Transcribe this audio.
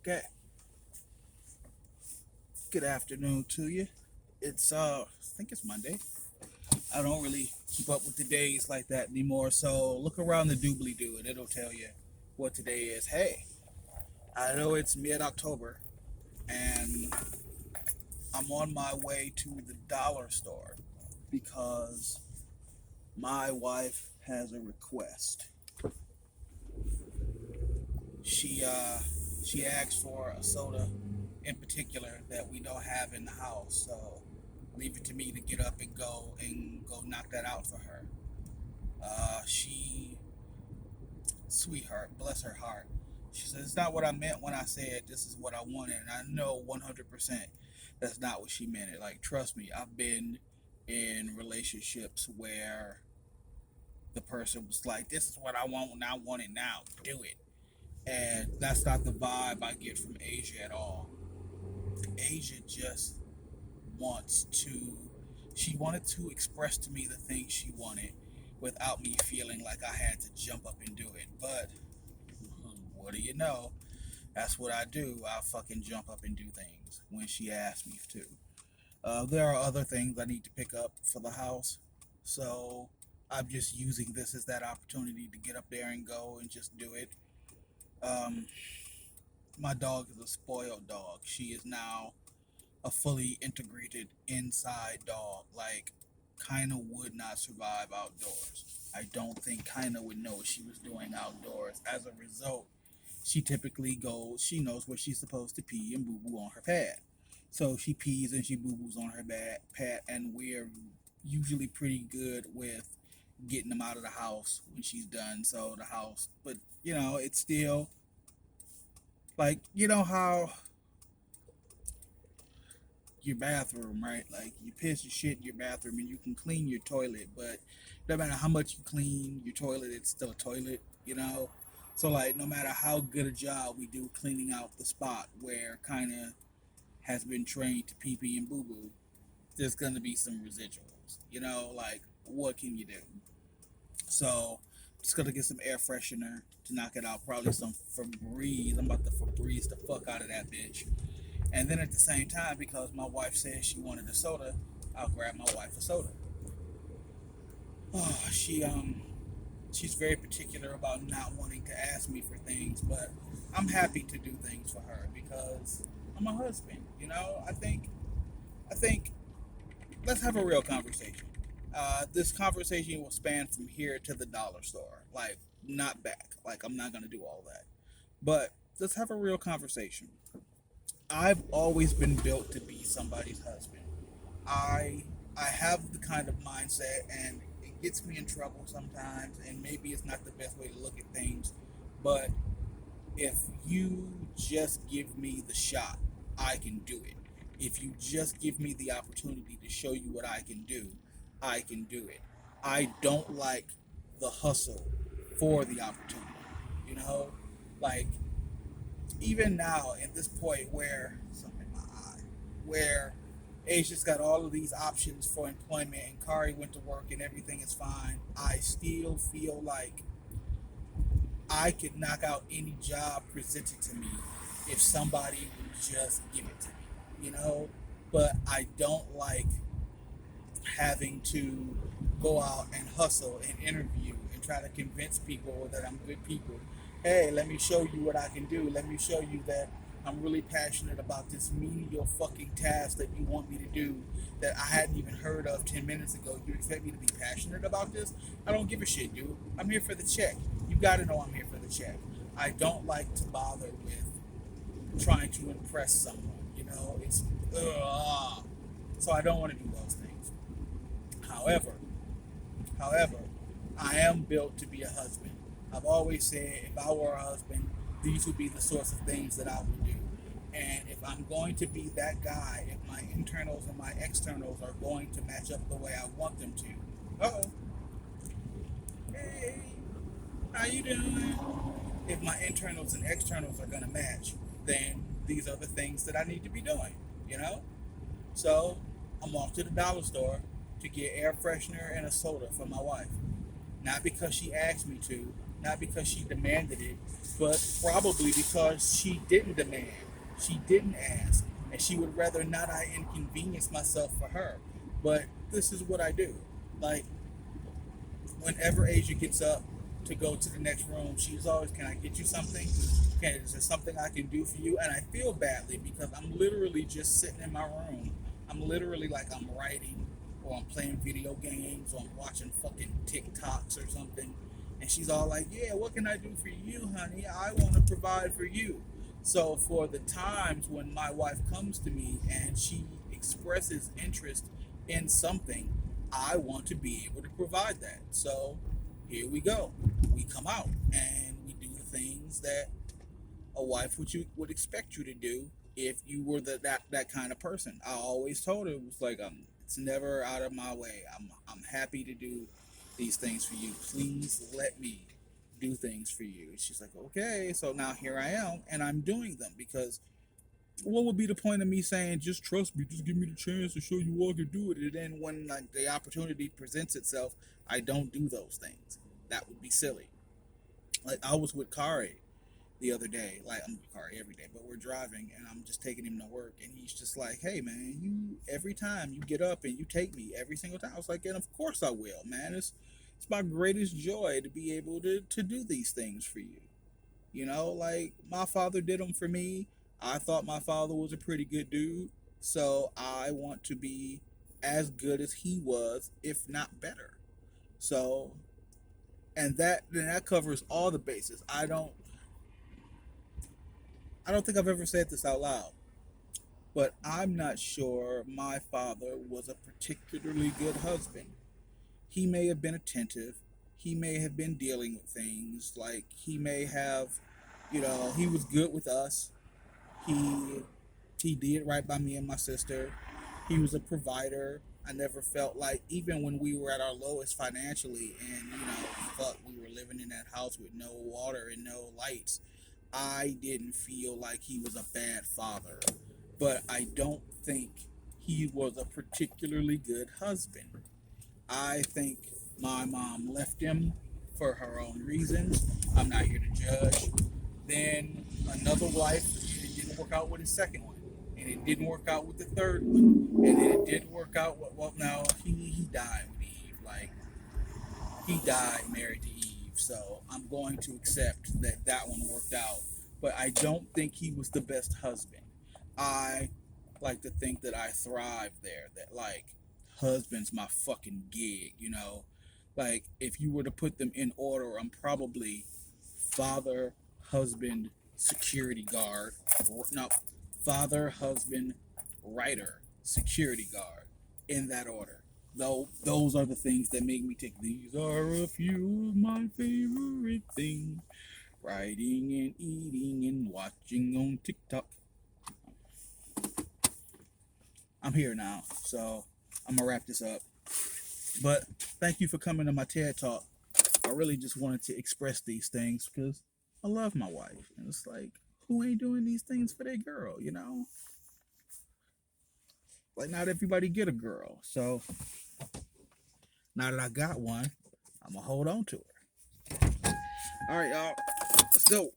Okay. Good afternoon to you. I think it's Monday. I don't really keep up with the days like that anymore. So look around the doobly doo and it'll tell you what today is. Hey, I know it's mid October and I'm on my way to the dollar store because my wife has a request. She uh she asked for a soda in particular that we don't have in the house. So leave it to me to get up and go knock that out for her. She Sweetheart, bless her heart. She said it's not what I meant when I said this is what I wanted, and I know 100% that's not what she meant. It like trust me, I've been in relationships where the person was like, "This is what I want, and I want it now. Do it." And that's not the vibe I get from Asia at all. Asia just wants to she wanted to express to me the things she wanted without me feeling like I had to jump up and do it. But what do you know? That's what I do. I fucking jump up and do things when she asks me to. There are other things I need to pick up for the house, so I'm just using this as that opportunity to get up there and go and just do it. Um, my dog is a spoiled dog. She is now a fully integrated inside dog. Like, Kaina would not survive outdoors. I don't think Kaina would know what she was doing outdoors. As a result, she knows where she's supposed to pee and boo boo on her pad. So she pees and she boo boos on her pad, and we're usually pretty good with getting them out of the house when she's done. So the house, but it's still like, how your bathroom, right? Like you piss your shit in your bathroom and you can clean your toilet, but no matter how much you clean your toilet, it's still a toilet. So like no matter how good a job we do cleaning out the spot where kinda has been trained to pee pee and boo boo, there's gonna be some residuals. Like what can you do? So just gonna get some air freshener to knock it out. Probably some Febreze. I'm about to Febreze the fuck out of that bitch. And then at the same time, because my wife said she wanted a soda, I'll grab my wife a soda. Oh, she's very particular about not wanting to ask me for things, but I'm happy to do things for her because I'm a husband. I think let's have a real conversation. This conversation will span from here to the dollar store, like not back. Like I'm not gonna do all that, but let's have a real conversation. I've always been built to be somebody's husband. I I have the kind of mindset, and it gets me in trouble sometimes, and maybe it's not the best way to look at things, but if you just give me the shot, I can do it. If you just give me the opportunity to show you what I can do it. I don't like the hustle for the opportunity. You know, like even now at this point where something in my eye, where Asia's got all of these options for employment and Kari went to work and everything is fine, I still feel like I could knock out any job presented to me if somebody would just give it to me, But I don't like having to go out and hustle and interview and try to convince people that I'm good people. Hey, let me show you what I can do. Let me show you that I'm really passionate about this menial fucking task that you want me to do that I hadn't even heard of 10 minutes ago. You expect me to be passionate about this? I don't give a shit, dude. I'm here for the check. You gotta know I'm here for the check. I don't like to bother with trying to impress someone, It's, ugh. So I don't want to do those things. However, However, I am built to be a husband. I've always said if I were a husband, these would be the sorts of things that I would do. And if I'm going to be that guy, if my internals and my externals are going to match up the way I want them to, hey, how you doing? If my internals and externals are going to match, then these are the things that I need to be doing, you know? So I'm off to the dollar store to get air freshener and a soda for my wife. Not because she asked me to, not because she demanded it, but probably because she didn't demand, she didn't ask, and she would rather not I inconvenience myself for her. But this is what I do. Like, whenever Asia gets up to go to the next room, she's always, "Can I get you something? Is there something I can do for you?" And I feel badly because I'm literally just sitting in my room. I'm literally like I'm writing, or I'm playing video games, or I'm watching fucking TikToks or something. And she's all like, "Yeah, what can I do for you, honey? I want to provide for you." So for the times when my wife comes to me and she expresses interest in something, I want to be able to provide that. So here we go. We come out and we do the things that a wife would expect you to do if you were that kind of person. I always told her, it was like, it's never out of my way. I'm happy to do these things for you. Please let me do things for you. And she's like, okay. So now here I am, and I'm doing them because what would be the point of me saying, just trust me, just give me the chance to show you what I can do it, and then when like the opportunity presents itself, I don't do those things? That would be silly. Like, I was with Kari the other day. Like, I'm with Kari every day, but we're driving and I'm just taking him to work, and he's just like, "Hey man, you every time you get up and you take me every single time." I was like, "And of course I will, man. It's my greatest joy to be able to do these things for you." Like my father did them for me. I thought my father was a pretty good dude, so I want to be as good as he was, if not better. So, and that covers all the bases. I don't think I've ever said this out loud, but I'm not sure my father was a particularly good husband. He may have been attentive. He may have been dealing with things. Like, he may have, he was good with us. He he did right by me and my sister. He was a provider. I never felt like, even when we were at our lowest financially, and we were living in that house with no water and no lights, I didn't feel like he was a bad father. But I don't think he was a particularly good husband. I think my mom left him for her own reasons. I'm not here to judge. Then another wife, and it didn't work out with his second one, and it didn't work out with the third one, and then it didn't work out. Well, now he died with Eve. Like, he died married to Eve, so I'm going to accept that that one worked out. But I don't think he was the best husband. I like to think that I thrived there. That, like, husband's my fucking gig. Like, if you were to put them in order, I'm probably father, husband, security guard. No, father, husband, writer, security guard, in that order. Though those are the things that make me tick. These are a few of my favorite things. Writing and eating and watching on TikTok. I'm here now, so I'm gonna wrap this up. But thank you for coming to my TED Talk. I really just wanted to express these things because I love my wife. And it's like, who ain't doing these things for their girl? Like, not everybody get a girl. So now that I got one, I'm going to hold on to her. All right, y'all. Let's go.